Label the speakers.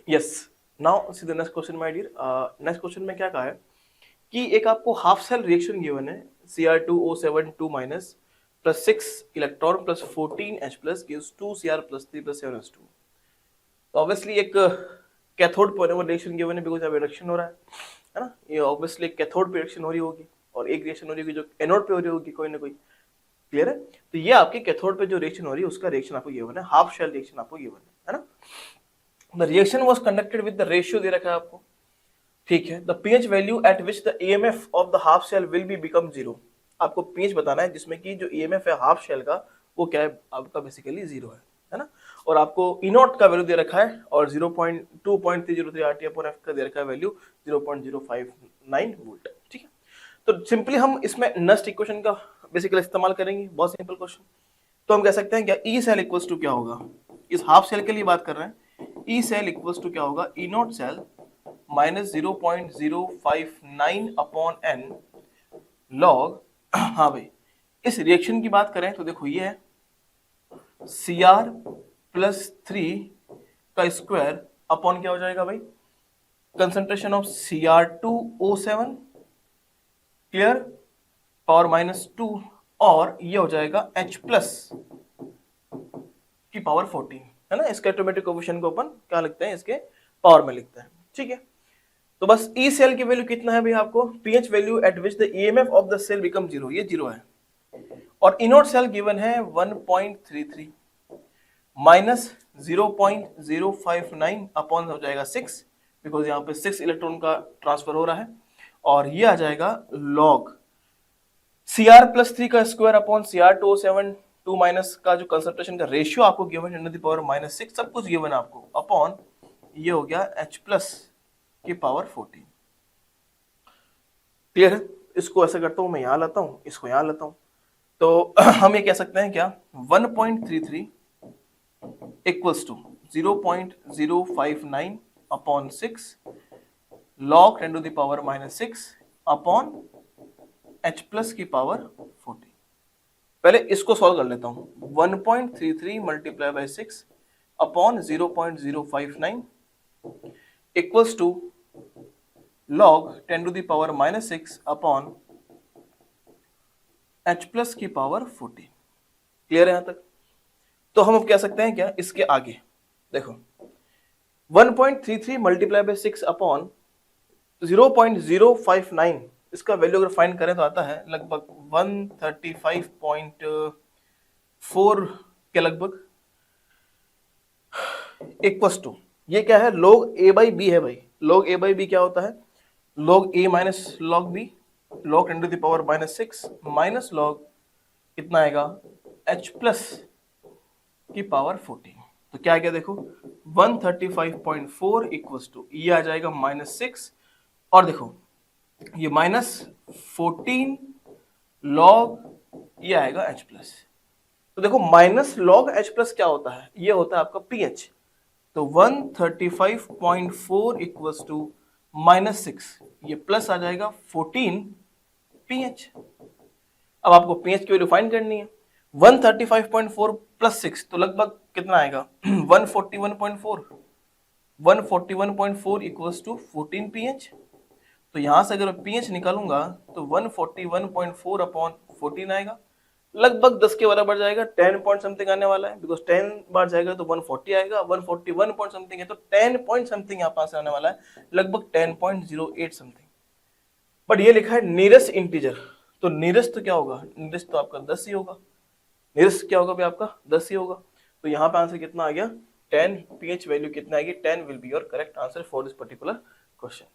Speaker 1: Yes, now see the next question my dear. Next question में क्या कहा है कि एक आपको हाफ सेल रिएक्शन गिवन है, Cr2O7 2 minus plus 6 electron plus 14H plus gives 2Cr plus 3 plus 7s2। तो ऑब्वियसली एक कैथोड पर रिएक्शन गिवन है, बिकॉज अब रिएक्शन हो रहा है ना। ये ऑब्वियसली एक कैथोड पे रिएक्शन हो रही होगी और एक रिएक्शन हो रही होगी जो एनोड पे हो रही होगी कोई ना कोई। क्लियर है? तो ये आपके कैथोड पे जो रिएक्शन हो रही है उसका रिएक्शन आपको गिवन है, हाफ शेल रिएक्शन आपको गिवन है ना। The reaction was conducted with the ratio दे रखा है आपको, ठीक है। The pH value at which the EMF of the half cell will be become zero. आपको पीएच बताना है जिसमें कि जो ईएमएफ है हाफ शेल का वो क्या है आपका बेसिकली जीरो है ना। और आपको ई नॉट का वैल्यू दे रखा है और 0.2.303 RT/F का दे रखा है वैल्यू 0.059 वोल्ट, ठीक है। तो सिंपली हम इसमें नस्ट इक्वेशन का बेसिकली इस्तेमाल करेंगे, बहुत सिंपल क्वेश्चन। तो हम कह सकते हैं क्या ई सेल इक्वल्स टू क्या होगा, इस हाफ सेल के लिए बात कर रहे हैं, ई सेल इक्वल्स टू क्या होगा, E nought cell minus 0.059 upon N log. हाँ भाई, इस रिएक्शन की बात करें तो देखो ये है Cr प्लस 3 का स्क्वायर अपॉन क्या हो जाएगा भाई, concentration of Cr2O7, clear, power minus 2, और ये हो जाएगा H प्लस की पावर 14, है ना। इसके ऑटोमेटिक कोफिशिएंट को अपन क्या लिखते हैं, इसके पावर में लिखते हैं, ठीक है। तो बस ई सेल की वैल्यू कितना है भाई आपको, pH value at which the EMF of the cell become zero, ये जीरो है। और इनोड सेल गिवन है 1.33 माइनस 0.059 अपॉन हो जाएगा 6, बिकॉज यहाँ पे 6 इलेक्ट्रॉन का ट्रांसफर हो रहा है, और ये आ जाएगा लॉग Cr प्लस 3 का स्क्वायर अपॉन Cr2O7 2 माइनस का जो कंसंट्रेशन का रेशियो आपको गिवन है 10⁻⁻⁶, सब कुछ गिवन है आपको, अपॉन ये हो गया H प्लस की पावर 14। क्लियर है? इसको ऐसा करता हूं, मैं यहां लाता हूं, इसको यहां लाता हूं, तो हम ये कह सकते हैं क्या, 1.33 equals to 0.059 upon 6 log 10⁻⁻⁶ upon H plus की पावर 14। पहले इसको सॉल्व कर लेता हूं, 1.33 multiply by 6 upon 0.059 equals to log 10⁻⁻⁶ upon H plus की पावर 14। क्लियर है यहां तक? तो हम अब कह सकते हैं क्या, इसके आगे देखो 1.33 मल्टीप्लाई बाई 6 अपॉन 0.059, इसका वैल्यू अगर फाइंड करें तो आता है लगभग 135.4 के लगभग, इक्वल्स टू ये क्या है, log a बाई बी है भाई। log a बाई बी क्या होता है, log a minus log b, log 10⁻⁻⁶ minus log कितना आएगा H प्लस की पावर 14। तो क्या आ गया देखो 135.4 इक्वल्स टू ये आ जाएगा माइनस 6, और देखो ये माइनस 14 log ये आएगा H प्लस। तो देखो माइनस log H प्लस क्या होता है, ये होता है आपका pH। तो 135.4 इक्वल्स टू माइनस 6, ये प्लस आ जाएगा 14 pH। अब आपको pH की वैल्यू फाइंड करनी है, 135.4 प्लस 6 तो लगभग कितना आएगा 141.4 इक्वल्स टू 14 pH। तो यहां से अगर pH निकालूंगा तो 141.4 अपॉन 14 आएगा, लगभग 10 के बराबर जाएगा, 10 पॉइंट समथिंग आने वाला है, बिकॉज 10 बार जाएगा तो 140 आएगा, 141 पॉइंट समथिंग है तो 10 पॉइंट समथिंग यहाँ पास आने वाला है, लगभग 10.08 समथिंग। बट ये लिखा है नियरेस्ट इंटीजर, तो नियरेस्ट तो क्या होगा, नियरेस्ट तो आपका 10 ही होगा, नियरेस्ट क्या होगा भाई आपका 10 ही होगा। तो यहाँ पे आंसर कितना आ गया 10, pH वैल्यू कितना आएगी 10 will be your correct answer for this particular question.